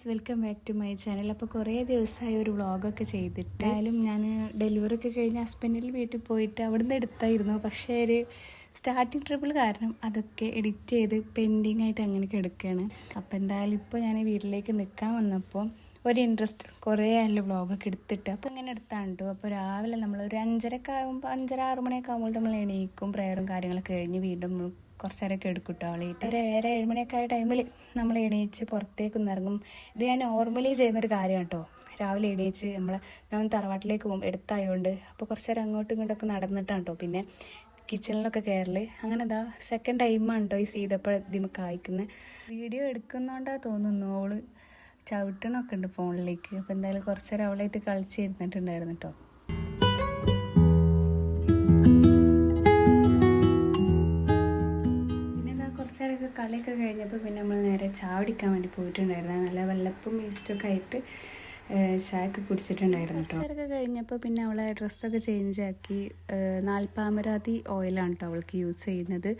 Guys, welcome back to my channel. അപ്പോൾ കുറേ ദിവസമായി ഒരു വ്ളോഗൊക്കെ ചെയ്തിട്ട്, എന്തായാലും ഞാൻ ഡെലിവറി ഒക്കെ കഴിഞ്ഞ് ഹസ്ബൻഡിൻ്റെ വീട്ടിൽ പോയിട്ട് അവിടുന്ന് എടുത്തായിരുന്നു. പക്ഷേ ഒരു സ്റ്റാർട്ടിങ് ട്രബിൾ കാരണം അതൊക്കെ എഡിറ്റ് ചെയ്ത് പെൻഡിങ് ആയിട്ട് അങ്ങനെ കിടക്കുകയാണ്. അപ്പോൾ എന്തായാലും ഇപ്പോൾ ഞാൻ വീട്ടിലേക്ക് നിൽക്കാൻ വന്നപ്പോൾ ഒരു ഇൻട്രസ്റ്റ് കുറേ ആയാലും വ്ളോഗൊക്കെ എടുത്തിട്ട് അപ്പോൾ അങ്ങനെ എടുത്താണ്ടോ. അപ്പോൾ രാവിലെ നമ്മളൊരു 5:30 മണിയൊക്കെ ആകുമ്പോൾ നമ്മൾ എണീക്കും, പ്രയറും കാര്യങ്ങളൊക്കെ കഴിഞ്ഞ് വീണ്ടും കുറച്ച് നേരമൊക്കെ എടുക്കും അവളേറ്റ്. ഒരു 7 മണിയൊക്കെ ആയ ടൈമിൽ നമ്മൾ എണീച്ച് പുറത്തേക്ക് ഇറങ്ങും. ഇത് ഞാൻ നോർമലി ചെയ്യുന്നൊരു കാര്യമാണ് കേട്ടോ. രാവിലെ എണീച്ച് ഞാൻ തറവാട്ടിലേക്ക് പോകും, എടുത്തായതുകൊണ്ട്. അപ്പോൾ കുറച്ച് നേരം അങ്ങോട്ടും ഇങ്ങോട്ടൊക്കെ നടന്നിട്ടാണ് കേട്ടോ പിന്നെ കിച്ചണിലൊക്കെ കയറല്. അങ്ങനെ ഇതാ സെക്കൻഡ് ടൈമാണ് കേട്ടോ ഈ സീതപ്പഴ ഇതിമ കായ്ക്കുന്നത്. വീഡിയോ എടുക്കുന്നോണ്ടാ തോന്നുന്നു അവള് ചവിട്ടണമൊക്കെ ഉണ്ട് ഫോണിലേക്ക്. അപ്പോൾ എന്തായാലും കുറച്ച് നേരം അവളായിട്ട് കളിച്ചിരുന്നിട്ടുണ്ടായിരുന്നു കേട്ടോ. കുറച്ചേരൊക്കെ കളിയൊക്കെ കഴിഞ്ഞപ്പോൾ പിന്നെ നമ്മൾ നേരെ ചാവടിക്കാൻ വേണ്ടി പോയിട്ടുണ്ടായിരുന്നു. നല്ല വെള്ളപ്പും ഈസ്റ്റൊക്കെ ആയിട്ട് ചായയൊക്കെ കുടിച്ചിട്ടുണ്ടായിരുന്നു കേട്ടോ. കുറച്ചേരൊക്കെ കഴിഞ്ഞപ്പോൾ പിന്നെ അവളെ ഡ്രസ്സൊക്കെ ചേഞ്ച് ആക്കി. നാൽപ്പാമരാതി ഓയിലാണ് കേട്ടോ അവൾക്ക് യൂസ് ചെയ്യുന്നത്.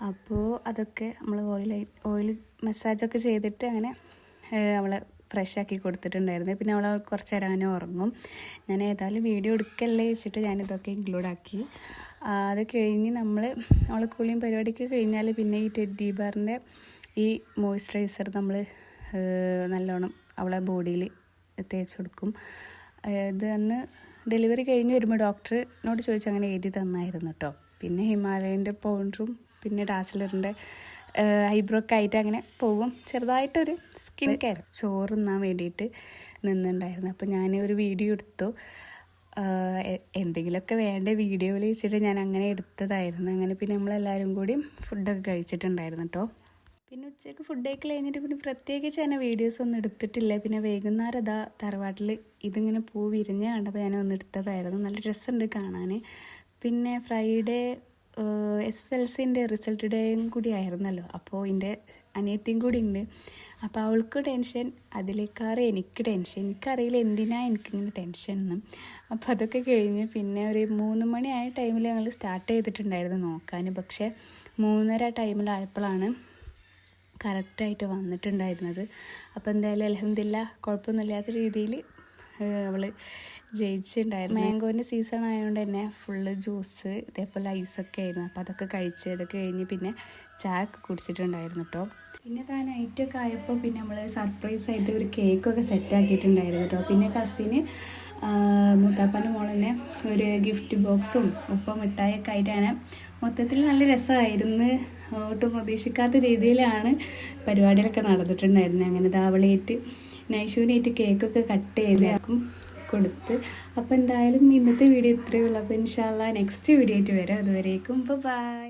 അപ്പോൾ അതൊക്കെ നമ്മൾ ഓയിൽ മസാജൊക്കെ ചെയ്തിട്ട് അങ്ങനെ അവളെ ഫ്രഷ് ആക്കി കൊടുത്തിട്ടുണ്ടായിരുന്നു. പിന്നെ അവൾ കുറച്ച് നേരം അങ്ങനെ ഉറങ്ങും. ഞാൻ ഏതായാലും വീഡിയോ എടുക്കല്ലേ വെച്ചിട്ട് ഞാനിതൊക്കെ ഇൻക്ലൂഡാക്കി. അത് കഴിഞ്ഞ് അവൾ കുളിയും പരിപാടിയൊക്കെ കഴിഞ്ഞാൽ പിന്നെ ഈ ടെഡ്ഡി ബെയറിൻ്റെ ഈ മോയ്സ്ചറൈസർ നമ്മൾ നല്ലോണം അവളെ ബോഡിയിൽ തേച്ച് കൊടുക്കും. ഇത് അന്ന് ഡെലിവറി കഴിഞ്ഞ് വരുമ്പോൾ ഡോക്ടറിനോട് ചോദിച്ച് അങ്ങനെ എഴുതി തന്നായിരുന്നു കേട്ടോ. പിന്നെ ഹിമാലയൻ്റെ പൗഡറും പിന്നെ ഡാസ്ലറിൻ്റെ ഐബ്രോക്കെ ആയിട്ട് അങ്ങനെ പോകും. ചെറുതായിട്ടൊരു സ്കിൻ കെയർ ചോറ് തിന്നാൻ വേണ്ടിയിട്ട് നിന്നുണ്ടായിരുന്നു. അപ്പോൾ ഞാൻ ഒരു വീഡിയോ എടുത്തു. എന്തെങ്കിലുമൊക്കെ വേണ്ട വീഡിയോയിൽ വെച്ചിട്ട് ഞാൻ അങ്ങനെ എടുത്തതായിരുന്നു. അങ്ങനെ പിന്നെ നമ്മളെല്ലാവരും കൂടി ഫുഡൊക്കെ കഴിച്ചിട്ടുണ്ടായിരുന്നു കേട്ടോ. പിന്നെ ഉച്ചയ്ക്ക് ഫുഡ് കഴിക്കൽ കഴിഞ്ഞിട്ട് പിന്നെ പ്രത്യേകിച്ച് തന്നെ വീഡിയോസ് ഒന്നും എടുത്തിട്ടില്ല. പിന്നെ വൈകുന്നേരം ഇതാ തറവാട്ടിൽ ഇതിങ്ങനെ പൂ വിരിഞ്ഞ് കണ്ടപ്പോൾ ഞാൻ ഒന്ന് എടുത്തതായിരുന്നു. നല്ല രസമുണ്ട് കാണാൻ. പിന്നെ ഫ്രൈഡേ SLCൻ്റെ റിസൾട്ട് ഡേയും കൂടി ആയിരുന്നല്ലോ. അപ്പോൾ എൻ്റെ അനിയത്തിയും കൂടി ഉണ്ട്. അപ്പോൾ അവൾക്ക് ടെൻഷൻ, അതിലേക്കാറ് എനിക്ക് ടെൻഷൻ. എനിക്കറിയില്ല എന്തിനാ എനിക്കിങ്ങനെ ടെൻഷൻ എന്ന്. അപ്പോൾ അതൊക്കെ കഴിഞ്ഞ് പിന്നെ ഒരു 3 മണിയായ ടൈമിൽ ഞങ്ങൾ സ്റ്റാർട്ട് ചെയ്തിട്ടുണ്ടായിരുന്നു നോക്കാൻ. പക്ഷേ 3:30 ടൈമിലായപ്പോഴാണ് കറക്റ്റായിട്ട് വന്നിട്ടുണ്ടായിരുന്നത്. അപ്പോൾ എന്തായാലും അൽഹംദുലില്ലാ കുഴപ്പമൊന്നുമില്ലാത്ത രീതിയിൽ അവൾ ജയിച്ചിട്ടുണ്ടായിരുന്നു. മാംഗോൻ്റെ സീസൺ ആയതുകൊണ്ട് തന്നെ ഫുള്ള് ജ്യൂസ് ഇതേപോലെ ഐസൊക്കെ ആയിരുന്നു. അപ്പോൾ അതൊക്കെ കഴിച്ച് അതൊക്കെ കഴിഞ്ഞ് പിന്നെ ചായ ഒക്കെ കുടിച്ചിട്ടുണ്ടായിരുന്നു കേട്ടോ. പിന്നെ നൈറ്റൊക്കെ ആയപ്പോൾ പിന്നെ നമ്മൾ സർപ്രൈസായിട്ട് ഒരു കേക്കൊക്കെ സെറ്റാക്കിയിട്ടുണ്ടായിരുന്നു കേട്ടോ. പിന്നെ കസിന് മുത്താപ്പൻ്റെ മോളെന്നെ ഒരു ഗിഫ്റ്റ് ബോക്സും ഉപ്പ മിഠായിയൊക്കെ ആയിട്ട് അങ്ങനെ മൊത്തത്തിൽ നല്ല രസമായിരുന്നു. ഒട്ടും പ്രതീക്ഷിക്കാത്ത രീതിയിലാണ് പരിപാടികളൊക്കെ നടന്നിട്ടുണ്ടായിരുന്നത്. അങ്ങനെ അവളേറ്റ് നൈഷൂനായിട്ട് കേക്കൊക്കെ കട്ട് ചെയ്താക്കും കൊടുത്ത്. അപ്പോൾ എന്തായാലും ഇന്നത്തെ വീഡിയോ ഇത്രയേ ഉള്ളൂ. അപ്പോൾ ഇൻഷാ അല്ലാഹ് നെക്സ്റ്റ് വീഡിയോ ആയിട്ട് വരാം. അതുവരേക്കും ബൈ.